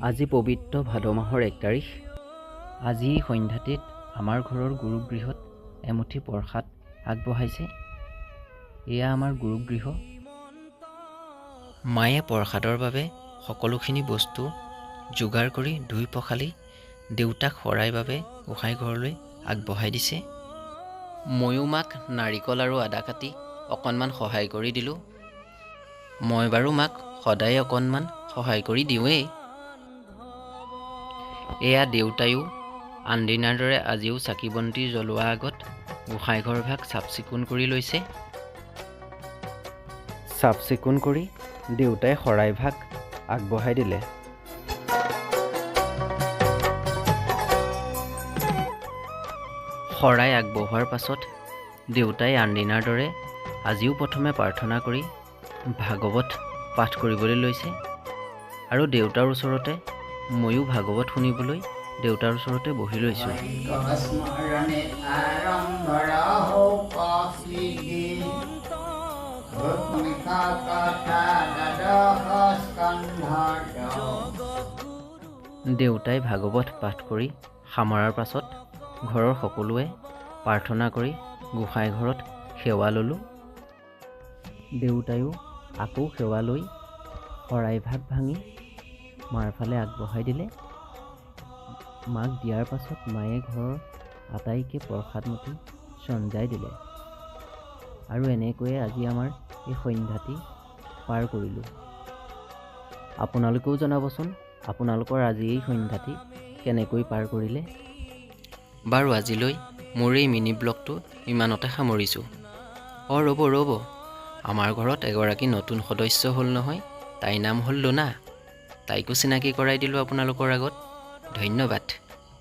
আজি পবিত্ৰ ভাদ মাহৰ 1 তাৰিখ। আজি সন্ধ্যাটিত আমাৰ ঘৰৰ গুৰুগৃহত এমুঠি প্ৰসাদ আগবঢ়াইছে। এয়া আমাৰ গুৰুগৃহ। মায়ে প্ৰসাদৰ বাবে সকলোখিনি বস্তু যোগাৰ কৰি ধুই পখালি দেউতাক শৰাইৰ বাবে গোসাঁই ঘৰলৈ আগবঢ়াই দিছে। ময়ো মাক নাৰিকল আৰু আদা কাটি অকণমান সহায় কৰি দিলোঁ। মই বাৰু মাক সদায় অকণমান সহায় কৰি দিওঁৱেই। এয়া দেউতায়ো আনদিনাৰ দৰে আজিও চাকি বন্তি জ্বলোৱাৰ আগত গোসাঁই ঘৰভাগ চাফ চিকুণ কৰি লৈছে। চাফ চিকুণ কৰি দেউতাই শৰাইভাগ আগবঢ়াই দিলে। শৰাই আগবঢ়োৱাৰ পাছত দেউতাই আনদিনাৰ দৰে আজিও প্ৰথমে প্ৰাৰ্থনা কৰি ভাগৱত পাঠ কৰিবলৈ লৈছে আৰু দেউতাৰ ওচৰতে ময়ো ভাগৱত শুনিবলৈ দেউতাৰ ওচৰতে বহি লৈছোঁ। দেউতাই ভাগৱত পাঠ কৰি সামৰাৰ পাছত ঘৰৰ সকলোৱে প্ৰাৰ্থনা কৰি গোসাঁই ঘৰত সেৱা ল'লোঁ। দেউতায়ো আকৌ সেৱা লৈ শৰাইভাগ ভাঙি মাৰ ফালে আগবঢ়াই দিলে। মাক দিয়াৰ পাছত মায়ে ঘৰৰ আটাইকে প্ৰসাদমুঠি চঞ্জাই দিলে আৰু এনেকৈয়ে আজি আমাৰ এই সন্ধ্যাটি পাৰ কৰিলোঁ। আপোনালোকেও জনাবচোন আপোনালোকৰ আজি এই সন্ধ্যাটি কেনেকৈ পাৰ কৰিলে। বাৰু আজিলৈ মোৰ এই মিনি ব্লগটো ইমানতে সামৰিছোঁ। ৰ'ব আমাৰ ঘৰত এগৰাকী নতুন সদস্য হ'ল নহয়। তাইৰ নাম হ'ল লোনা। তাইকো চিনাকি কৰাই দিলোঁ আপোনালোকৰ আগত। ধন্যবাদ।